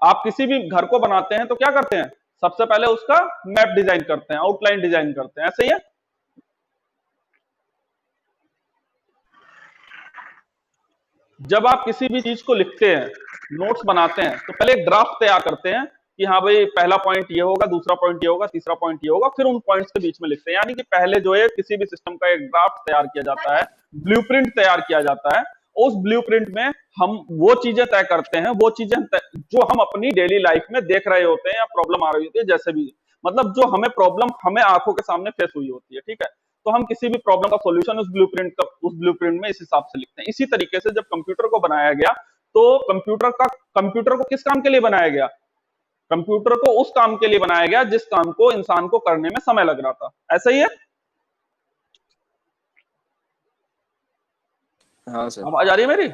आप किसी भी घर को बनाते हैं तो क्या करते हैं? सबसे पहले उसका मैप डिजाइन करते हैं, आउटलाइन डिजाइन करते हैं, ऐसे ही है। जब आप किसी भी चीज को लिखते हैं, नोट्स बनाते हैं, तो पहले एक ड्राफ्ट तैयार करते हैं कि हाँ भाई पहला पॉइंट ये होगा, दूसरा पॉइंट ये होगा, तीसरा पॉइंट ये होगा, फिर उन पॉइंट्स के बीच में लिखते हैं। यानी कि पहले जो है किसी भी सिस्टम का एक ड्राफ्ट तैयार किया जाता है, ब्लूप्रिंट तैयार किया जाता है। उस ब्लूप्रिंट में हम वो चीजें तय करते हैं, वो चीजें जो हम अपनी डेली लाइफ में देख रहे होते हैं या प्रॉब्लम आ रही होती है, जैसे भी मतलब जो हमें प्रॉब्लम हमें आंखों के सामने फेस हुई होती है। ठीक है, तो हम किसी भी प्रॉब्लम का सॉल्यूशन उस ब्लूप्रिंट में इस हिसाब से लिखते हैं। इसी तरीके से जब कंप्यूटर को बनाया गया, तो कंप्यूटर को किस काम के लिए बनाया गया? कंप्यूटर को उस काम के लिए बनाया गया जिस काम को इंसान को करने में समय लग रहा था। ऐसा ही है? हाँ सर। आवाज आ रही है मेरी?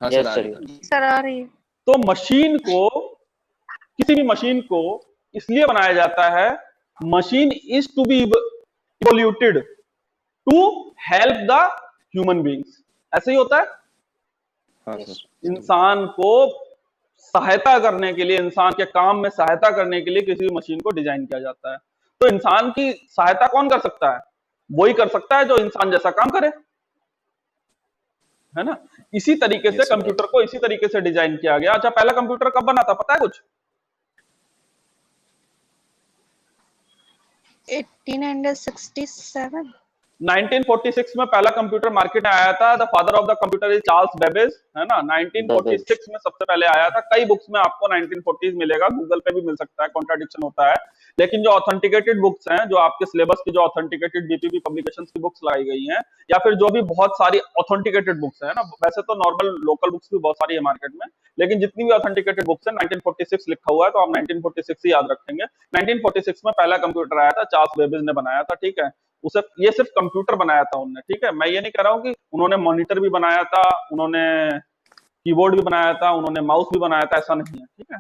हाँ यस सर, आ सर। रही है। सर आ रही है। तो मशीन को, किसी भी मशीन को इसलिए बनाया जाता है, machine is to be evoluted to help the human beings. ऐसे ही होता है। हाँ यस। सर। इंसान को सहायता करने के लिए, इंसान के काम में सहायता करने के लिए किसी भी मशीन को डिजाइन किया जाता है। तो इंसान की सहायता कौन कर सकता है? वही कर सकता है जो इंसान जैसा काम करे, है ना? इसी तरीके से यस सर। कंप्यूटर को इसी तरीके से डिजाइन किया गया। अच्छा, पहला कंप्यूटर कब बना था, पता है कुछ? 1867। 1946 में पहला कंप्यूटर मार्केट में आया था। The father of the computer is Charles Babbage, है ना। बेबेज 1946 में सबसे पहले आया था। कई बुक्स में आपको 1940s मिलेगा, गूगल पे भी मिल सकता है, कॉन्ट्राडिक्शन होता है। लेकिन जो ऑथेंटिकेटेड बुक्स हैं, जो आपके सिलेबस की जो ऑथेंटिकेटेड बीपीपी पब्लिकेशंस की बुक्स लगाई गई हैं, या फिर जो भी बहुत सारी ऑथेंटिकेटेड बुक्स है ना, वैसे तो नॉर्मल लोकल बुक्स भी बहुत सारी है मार्केट में, लेकिन जितनी भी ऑथेंटिकेटेड बुक्स है 1946 लिखा हुआ है, तो आप 1946 ही याद रखेंगे। 1946 में पहला कंप्यूटर आया था, चार्ल्स बेबेज ने बनाया था, ठीक है। उसे ये सिर्फ कंप्यूटर बनाया था उन्होंने, ठीक है। मैं ये नहीं कह रहा हूँ कि उन्होंने मॉनिटर भी बनाया था, उन्होंने कीबोर्ड भी बनाया था, उन्होंने माउस भी बनाया था, ऐसा नहीं है, ठीक है।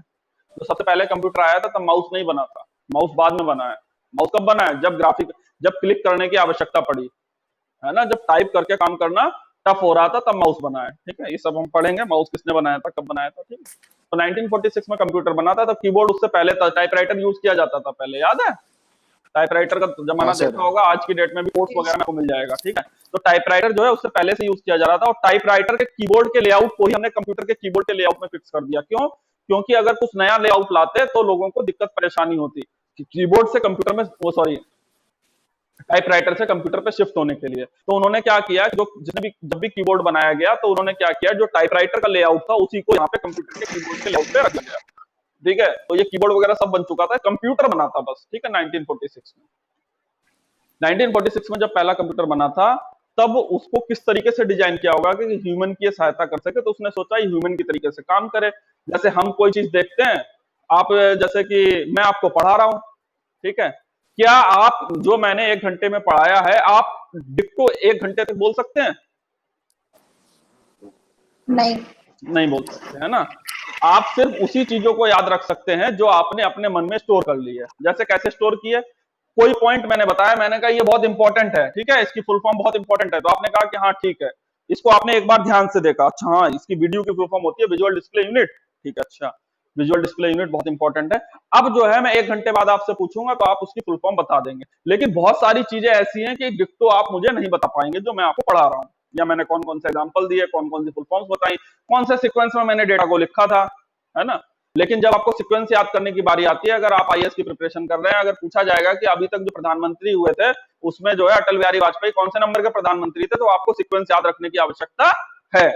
तो सबसे पहले कंप्यूटर आया था तब माउस नहीं बना था, माउस बाद में बना है। माउस कब बना है? जब क्लिक करने की आवश्यकता पड़ी, है ना, जब टाइप करके काम करना टफ हो रहा था, तब माउस बना है, ठीक है। ये सब हम पढ़ेंगे, माउस किसने बनाया था, कब बनाया था, ठीक है। तो 1946 में कंप्यूटर बना था, तब कीबोर्ड उससे पहले था, टाइपराइटर यूज किया जाता था पहले, याद है? टाइपराइटर का जमाना हाँ सर। देखा होगा, आज की डेट में भी कोर्स वगैरह में आपको मिल जाएगा, ठीक है। तो टाइपराइटर जो है उससे पहले से यूज किया जा रहा था, और टाइपराइटर के कीबोर्ड के लेआउट को ही हमने कंप्यूटर के कीबोर्ड के लेआउट में फिक्स कर दिया। क्यों? क्योंकि अगर कुछ नया लेआउट लाते तो लोगों को दिक्कत परेशानी होती कीबोर्ड से कंप्यूटर में, वो सॉरी, टाइपराइटर से कंप्यूटर पे शिफ्ट होने के लिए। तो उन्होंने क्या किया, जो जिसने भी जब भी कीबोर्ड बनाया गया तो उन्होंने क्या किया, जो टाइपराइटर का लेआउट था उसी को यहाँ पे कंप्यूटर के कीबोर्ड के लेआउट पे रखा गया, ठीक है। तो ये कीबोर्ड वगैरह सब बन चुका था, कंप्यूटर बना था बस, ठीक है। 1946 में 1946 में जब पहला कंप्यूटर बना था, तब उसको किस तरीके से डिजाइन किया होगा कि ह्यूमन की सहायता कर सके, तो उसने सोचा ह्यूमन की तरीके से काम करे। जैसे हम कोई चीज देखते हैं, आप जैसे कि मैं आपको पढ़ा रहा हूं, ठीक है, क्या आप जो मैंने 1 घंटे में पढ़ाया है, आप डिक्टो 1 घंटे तक बोल सकते हैं? नहीं। नहीं बोल सकते, है ना। आप सिर्फ उसी चीजों को याद रख सकते हैं जो आपने अपने मन में स्टोर कर ली है। जैसे कैसे स्टोर किए? कोई पॉइंट मैंने बताया, मैंने कहा ये बहुत इंपॉर्टेंट है, ठीक है, इसकी फुल फॉर्म बहुत इंपॉर्टेंट है, तो आपने कहा कि हाँ ठीक है। इसको आपने एक बार ध्यान से देखा, अच्छा हाँ, इसकी वीडियो की फुल फॉर्म होती है विजुअल डिस्प्ले यूनिट, ठीक है, अच्छा, विजुअल डिस्प्ले यूनिट बहुत इंपॉर्टेंट है। अब जो है मैं 1 घंटे बाद आपसे पूछूंगा तो आप उसकी फुल फॉर्म बता देंगे, लेकिन बहुत सारी चीजें ऐसी हैं कि डिक्टो आप मुझे नहीं बता पाएंगे जो मैं आपको पढ़ा रहा हूँ, या मैंने कौन कौन से एग्जाम्पल दिए, कौन कौन सी फुल फॉर्म्स बताई, कौन से सीक्वेंस में मैंने डेटा को लिखा था, है ना। लेकिन जब आपको सीक्वेंस याद करने की बारी आती है, अगर आप आईएएस की प्रिपरेशन कर रहे हैं, अगर पूछा जाएगा कि अभी तक जो प्रधानमंत्री हुए थे उसमें जो है अटल बिहारी वाजपेयी कौन से नंबर के प्रधानमंत्री थे, तो आपको सीक्वेंस याद रखने की आवश्यकता है,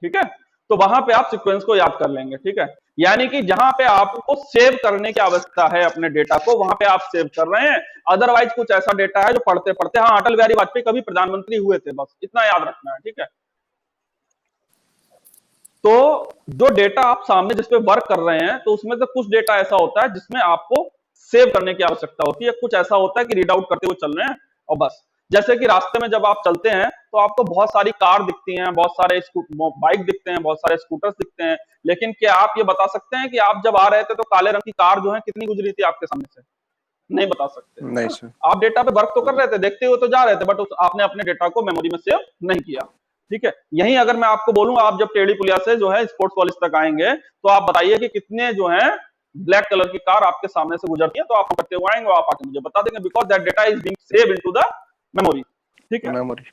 ठीक है। तो वहां पे आप सीक्वेंस को याद कर लेंगे, ठीक है। यानी कि जहां पे आपको सेव करने की आवश्यकता है अपने डेटा को, वहां पे आप सेव कर रहे हैं। अदरवाइज कुछ ऐसा डेटा है जो पढ़ते पढ़ते, हाँ अटल बिहारी वाजपेयी कभी प्रधानमंत्री हुए थे, बस इतना याद रखना है, ठीक है। तो जो डेटा आप सामने जिसपे वर्क कर रहे हैं, तो उसमें से कुछ डेटा ऐसा होता है जिसमें आपको सेव करने की आवश्यकता होती है, कुछ ऐसा होता है कि रीड आउट करते हुए चल रहे हैं और बस। जैसे कि रास्ते में जब आप चलते हैं तो आपको बहुत सारी कार दिखती हैं, बहुत सारे बाइक दिखते हैं, बहुत सारे स्कूटर्स दिखते हैं, लेकिन क्या आप ये बता सकते हैं कि आप जब आ रहे थे तो काले रंग की कार जो है कितनी गुजरी थी आपके सामने से? नहीं बता सकते, नहीं सर। आप डेटा पे वर्क तो कर रहे थे, देखते हुए तो जा रहे थे, बट आपने अपने डेटा को मेमोरी में सेव नहीं किया, ठीक है। यही अगर मैं आपको बोलूंगा, आप जब टेढ़ी पुलिया से जो है स्पोर्ट्स कॉलेज तक आएंगे, तो आप बताइए कि कितने जो है ब्लैक कलर की कार आपके सामने से गुजरती है, तो आप करते हुए आएंगे, आप आके मुझे बता देंगे, because that data is being save into the memory, ठीक है। मेमोरी।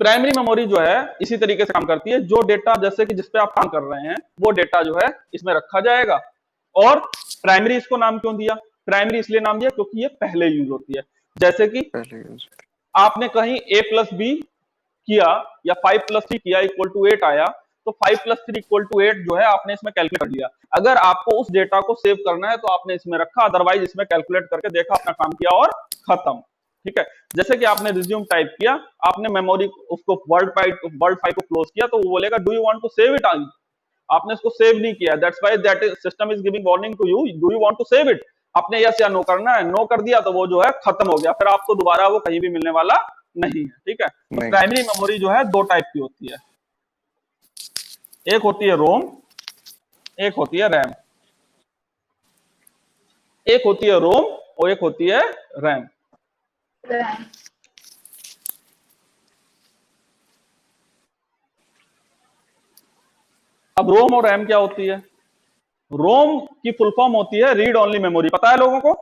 प्राइमरी मेमोरी जो है इसी तरीके से काम करती है, जो डेटा जैसे कि जिसपे आप काम कर रहे हैं वो डेटा जो है इसमें रखा जाएगा। और प्राइमरी इसको नाम क्यों दिया? प्राइमरी इसलिए नाम दिया क्योंकि ये पहले यूज होती है। जैसे कि पहले यूज। आपने कहीं a प्लस बी किया या 5 प्लस 3 किया इक्वल टू 8 आया, तो 5 प्लस 3 इक्वल टू 8 जो है आपने इसमें कैलकुलेट कर लिया। अगर आपको उस डेटा को सेव करना है तो आपने इसमें रखा, अदरवाइज इसमें कैलकुलेट करके देखा, अपना काम किया और खत्म, ठीक है। जैसे कि आपने रिज्यूम टाइप किया, आपने मेमोरी उसको वर्ड फाइल को क्लोज किया, तो वो बोलेगा do you want to save it, आपने इसको सेव नहीं किया, that's why that system is giving warning to you, do you want to save it. आपने यस या नो करना है, नो कर दिया तो वो जो है खत्म हो गया, फिर आपको दोबारा वो कहीं भी मिलने वाला नहीं है, ठीक है। तो प्राइमरी मेमोरी जो है 2 टाइप की होती है, एक होती है रोम, एक होती है रैम। एक होती है रोम और एक होती है रैम। अब रोम और रैम क्या होती है? रोम की फुल फॉर्म होती है रीड ओनली मेमोरी, पता है लोगों को?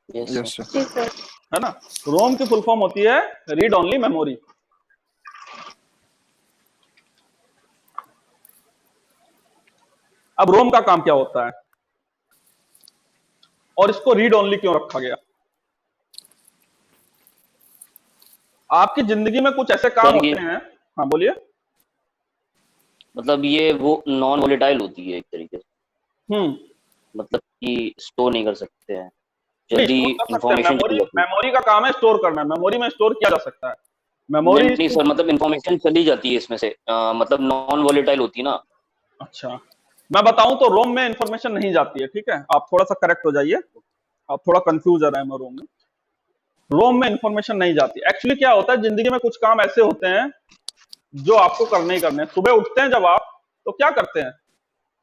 Yes sir. है ना। रोम की फुल फॉर्म होती है रीड ओनली मेमोरी। अब रोम का काम क्या होता है और इसको रीड ओनली क्यों रखा गया? आपकी जिंदगी में कुछ ऐसे काम सर होते ये हैं। हाँ बोलिए। मतलब ये वो नॉन वोलेटाइल होती है एक तरीके से, हम्म। मतलब कि स्टोर नहीं कर सकते हैं, नहीं, जल्दी स्टोर कर सकते हैं। इंफॉर्मेशन मेमोरी चली जाती है। मेमोरी का काम है स्टोर करना, मेमोरी में स्टोर किया जा सकता है। नहीं मेमोरी। नहीं सर, मतलब इंफॉर्मेशन चली जाती है इसमें से, मतलब नॉन वोलेटाइल होती है ना। अच्छा, मैं बताऊं तो रोम में इंफॉर्मेशन नहीं जाती है, ठीक है, आप थोड़ा सा करेक्ट हो जाइए, आप थोड़ा कंफ्यूज है मैं रोम में इंफॉर्मेशन नहीं जाती। एक्चुअली क्या होता है, जिंदगी में कुछ काम ऐसे होते हैं जो आपको करने ही करने हैं। सुबह उठते हैं जब आप, तो क्या करते हैं,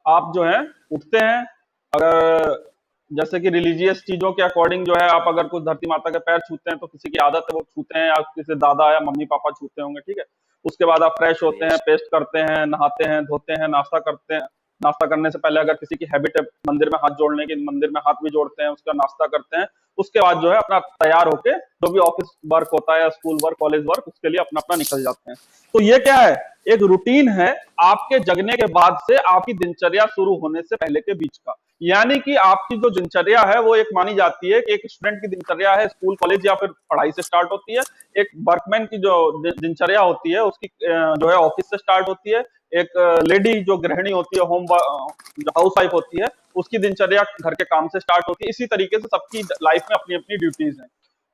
आप जो है उठते हैं, अगर जैसे कि रिलीजियस चीजों के अकॉर्डिंग जो है, आप अगर कुछ धरती माता के पैर छूते हैं तो किसी की आदत है वो छूते हैं, या किसी दादा या मम्मी पापा छूते होंगे, ठीक है। उसके बाद आप फ्रेश होते हैं, यस। पेस्ट करते हैं, नहाते हैं, धोते हैं, नाश्ता करते हैं। नाश्ता करने से पहले अगर किसी की हैबिट है मंदिर में हाथ जोड़ने की, मंदिर में हाथ भी जोड़ते हैं, उसका नाश्ता करते हैं। उसके बाद जो है अपना तैयार होके जो भी ऑफिस वर्क होता है या स्कूल वर्क कॉलेज वर्क, उसके लिए अपना अपना निकल जाते हैं। तो ये क्या है, एक रूटीन है आपके जगने के बाद से आपकी दिनचर्या शुरू होने से पहले के बीच का। यानी कि आपकी जो दिनचर्या है वो एक मानी जाती है कि एक स्टूडेंट की दिनचर्या है स्कूल कॉलेज या फिर पढ़ाई से स्टार्ट होती है। एक वर्कमैन की जो दिनचर्या होती है उसकी जो है ऑफिस से स्टार्ट होती है। एक लेडी जो गृहिणी होती है, होम जो हाउस वाइफ होती है, उसकी दिनचर्या घर के काम से स्टार्ट होती है। इसी तरीके से सबकी लाइफ में अपनी अपनी ड्यूटीज हैं।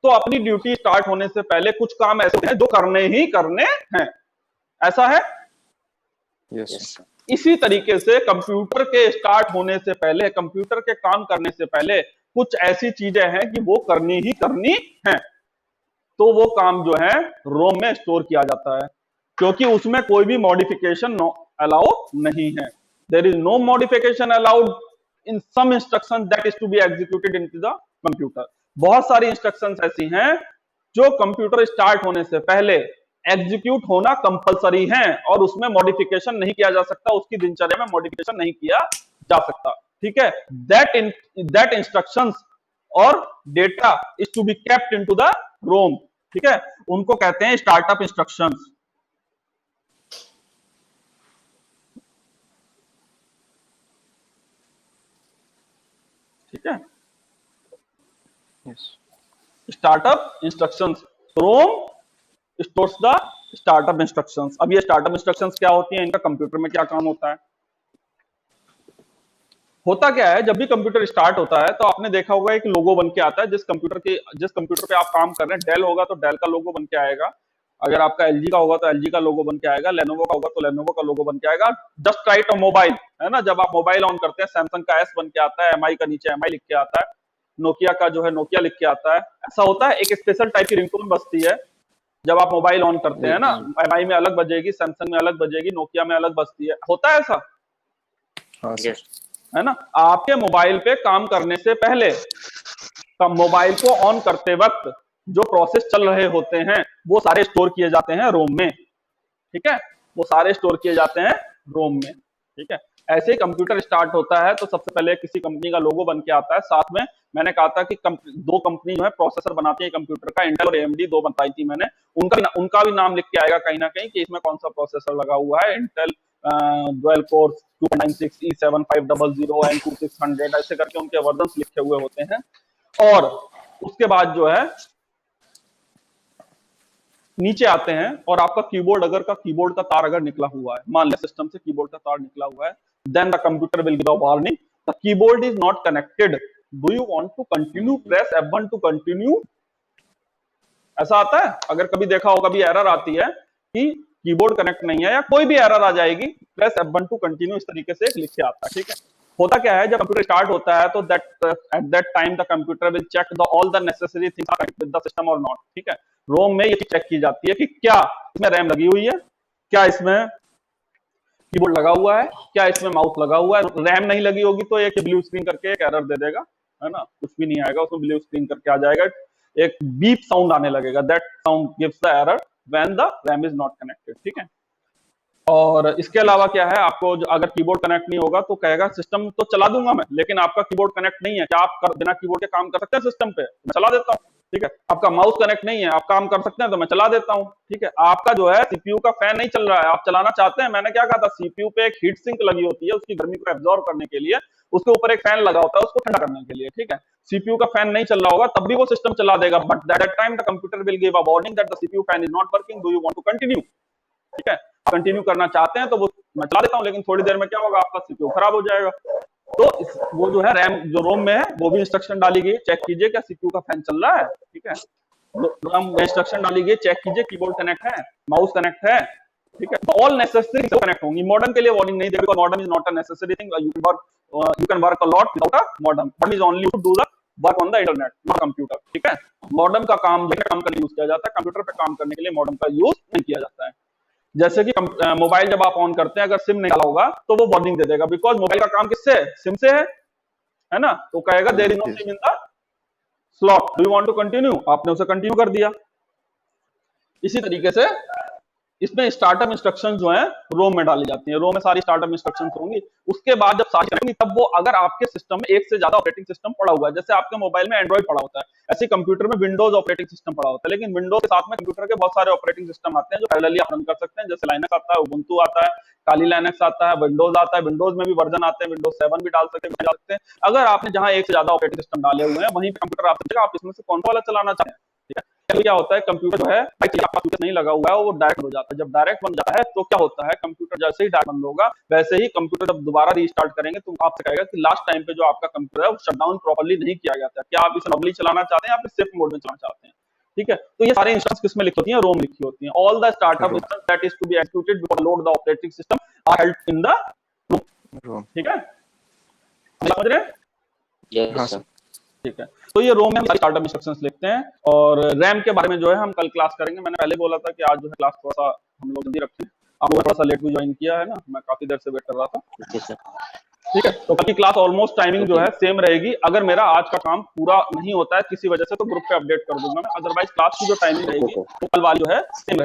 तो अपनी ड्यूटी स्टार्ट होने से पहले कुछ काम ऐसे हैं जो करने ही करने हैं, ऐसा है। Yes yes sir. सर। इसी तरीके से कंप्यूटर के स्टार्ट होने से पहले, कंप्यूटर के काम करने से पहले कुछ ऐसी चीजें हैं कि वो करनी ही करनी है। तो वो काम जो है रोम में स्टोर किया जाता है, क्योंकि उसमें कोई भी मॉडिफिकेशन अलाउ नहीं है। There is no modification allowed in some instruction that is to be executed into the computer. बहुत सारी इंस्ट्रक्शंस ऐसी हैं जो कंप्यूटर स्टार्ट होने से पहले एग्जीक्यूट होना कंपलसरी है, और उसमें मॉडिफिकेशन नहीं किया जा सकता, उसकी दिनचर्या में मॉडिफिकेशन नहीं किया जा सकता, ठीक है। दैट इंस्ट्रक्शंस और data is to be kept into the ROM, ठीक है। उनको कहते हैं स्टार्टअप इंस्ट्रक्शंस, ठीक है। Yes startup instructions, ROM stores the startup instructions. अब ये स्टार्टअप इंस्ट्रक्शंस क्या होती हैं, इनका कंप्यूटर में क्या काम होता है। होता क्या है, जब भी कंप्यूटर स्टार्ट होता है तो आपने देखा होगा एक लोगो बन के आता है। जिस कंप्यूटर पे आप काम कर रहे हैं, डेल होगा तो डेल का लोगो बन के आएगा, अगर आपका एलजी का होगा तो एलजी का लोगो बन के आएगा, लेनोवो का होगा तो लेनोवो का लोगो बन के आएगा। जस्ट राइट अ मोबाइल, है ना, जब आप मोबाइल ऑन करते हैं सैमसंग का एस बन के आता है, एमआई का नीचे एमआई लिख के आता है, नोकिया का जो है नोकिया लिख के आता है। ऐसा होता है, एक स्पेशल टाइप की रिंगटोन बजती है जब आप मोबाइल ऑन करते हैं ना, एमआई में अलग बजेगी, सैमसंग में अलग बजेगी, नोकिया में अलग बजती है, होता है ऐसा, हाँ सर। यस। है ना। आपके मोबाइल पे काम करने से पहले, मोबाइल को ऑन करते वक्त जो प्रोसेस चल रहे होते हैं वो सारे स्टोर किए जाते हैं रोम में, ठीक है। वो सारे स्टोर किए जाते हैं रोम में, ठीक है। ऐसे ही कंप्यूटर स्टार्ट होता है तो सबसे पहले किसी कंपनी का लोगो बन के आता है। साथ में मैंने कहा था कि दो कंपनी जो है प्रोसेसर बनाती है कंप्यूटर का, इंटेल और एएमडी, दो बताई थी मैंने। उनका भी नाम लिख के आएगा कहीं ना कहीं कि इसमें कौन सा प्रोसेसर लगा हुआ है। Intel dual core 296 E7500 N2600, ऐसे करके उनके वर्जन लिखे हुए होते हैं। और उसके बाद जो है नीचे आते हैं, और आपका कीबोर्ड, अगर का कीबोर्ड का तार अगर निकला हुआ है, मान लिया सिस्टम से कीबोर्ड का तार निकला हुआ है, then the computer will give a warning the keyboard is not connected, do you want to continue, press F1 to continue. ऐसा आता है, अगर कभी देखा हो, कभी एरर आती है कि कीबोर्ड कनेक्ट नहीं है या कोई भी एरर आ जाएगी, प्रेस F1 टू कंटिन्यू, इस तरीके से लिख के आता है, ठीक है। होता क्या है, जब कंप्यूटर स्टार्ट होता है तो at that time the computer will check the all the necessary things are with the system और नॉट, ठीक है। रोम में ये चेक की जाती है कि क्या इसमें रैम लगी हुई है, क्या इसमें कीबोर्ड लगा हुआ है, क्या इसमें माउस लगा हुआ है। रैम नहीं लगी होगी तो एक ब्लू स्क्रीन करके एक एरर दे देगा, है ना, कुछ भी नहीं आएगा उसमें, ब्लू स्क्रीन करके आ जाएगा, एक बीप साउंड आने लगेगा, that sound gives the error when the RAM is not connected, ठीक है। और इसके अलावा क्या है, आपको अगर कीबोर्ड कनेक्ट नहीं होगा तो कहेगा सिस्टम तो चला दूंगा मैं, लेकिन आपका कीबोर्ड कनेक्ट नहीं है, क्या आप बिना कीबोर्ड के काम कर सकते हैं सिस्टम पे, मैं चला देता हूँ, ठीक है, आपका माउस कनेक्ट नहीं है, आप काम कर सकते हैं तो मैं चला देता हूँ। ठीक है, आपका जो है सीपीयू का फैन नहीं चल रहा है, आप चलाना चाहते हैं, मैंने क्या कहा था, सीपीयू पे एक हीट सिंक लगी होती है, उसकी गर्मी को एब्जॉर्ब करने के लिए उसके ऊपर एक फैन लगा होता है उसको ठंडा करने के लिए। ठीक है, सीपीयू का फैन नहीं चल रहा होगा तब भी वो सिस्टम चला देगा, but that time the computer will give a warning that the CPU fan is not working, do you want to continue. ठीक है, कंटिन्यू करना चाहते हैं तो वो मैं चला देता हूँ, लेकिन थोड़ी देर में क्या होगा, आपका सीपीयू खराब हो जाएगा। तो वो जो है रैम जो रोम में है वो भी इंस्ट्रक्शन डाली गई, चेक कीजिए क्या सीपीयू का फैन चल रहा है। ठीक है, रोम में इंस्ट्रक्शन डाली गई, चेक कीजिए कीबोर्ड कनेक्ट है, माउस कनेक्ट है। ठीक है, तो ऑल नेसेसरी कनेक्ट होंगी। मॉडर्न के लिए वार्निंग नहीं देगा, because modern is not a necessary thing, you can work a lot without a modern, but is only to do the work on the internet, not computer. ठीक है, modern का काम काम करने यूज किया जाता है, कंप्यूटर पे काम करने के लिए मॉडर्न का यूज नहीं किया जाता है। जैसे कि मोबाइल जब आप ऑन करते हैं, अगर सिम नहीं डाला होगा तो वो वार्निंग दे देगा, बिकॉज मोबाइल का काम किससे है, सिम से है ना, तो कहेगा there is no SIM in the slot, do you want to continue, आपने उसे कंटिन्यू कर दिया। इसी तरीके से इसमें स्टार्टअप इंस्ट्रक्शंस जो हैं रोम में डाली जाती हैं, रोम में सारी स्टार्टअप इंस्ट्रक्शंस होंगी। उसके बाद जब सारी करेंगी तब वो, अगर आपके सिस्टम में एक से ज्यादा ऑपरेटिंग सिस्टम पड़ा हुआ है, जैसे आपके मोबाइल में एंड्रॉइड पड़ा होता है, ऐसे कंप्यूटर में विंडोज ऑपरेटिंग सिस्टम पड़ा होता है, लेकिन विंडोज के साथ में कंप्यूटर के बहुत सारे ऑपरेटिंग सिस्टम आते हैं जो पैरेलली आप रन कर सकते हैं, जैसे लाइनक्स आता है, उबुंटू आता है, काली लाइनक्स आता है, विंडोज आता है, विंडोज में भी वर्जन आते हैं, विंडोज 7 भी डाल सकते हैं। अगर आपने जहां एक से ज्यादा ऑपरेटिंग सिस्टम डाले हुए हैं वहीं पे कंप्यूटर आप समझेगा आप इसमें से कौन सा वाला चलाना चाहते हैं। ठीक है, तो क्या होता है, कंप्यूटर जो है आपका स्विच नहीं लगा हुआ है वो डायरेक्ट हो जाता है, जब डायरेक्ट बन जाता है तो क्या होता है, कंप्यूटर जैसे ही डायरेक्ट बंद होगा वैसे ही कंप्यूटर जब दोबारा रीस्टार्ट करेंगे तो आपसे कहेगा कि लास्ट टाइम पे जो आपका कंप्यूटर है वो शटडाउन प्रॉपर्ली नहीं किया गया था, क्या आप इसे नॉर्मली चलाना चाहते हैं या फिर सेफ मोड में चलाना चाहते हैं। ठीक है, तो ये सारे इंस्ट्रक्शंस किसमें लिखी होती हैं, रोम लिखी होती हैं। All the startup instructions that is to be executed before load the operating system are held in the ROM. ठीक है, समझ रहे हैं? Yes sir. ठीक है, तो ये रोम में हम स्टार्टअप इंस्ट्रक्शंस लिखते हैं, और रैम के बारे में जो है हम कल क्लास करेंगे। मैंने पहले बोला था कि आज जो है क्लास थोड़ा सा हम लोग जल्दी रखें, आप लोग थोड़ा सा लेट भी ज्वाइन किया है ना, मैं काफी देर से वेट कर रहा था। Okay sir. ठीक है, तो कल की क्लास ऑलमोस्ट टाइमिंग जो है सेम रहेगी। अगर मेरा आज का काम पूरा नहीं होता है किसी वजह से तो ग्रुप पे अपडेट कर दूंगा मैं, अदरवाइज क्लास की जो टाइमिंग रहेगी वो कल वाली जो है सेम रहेगी।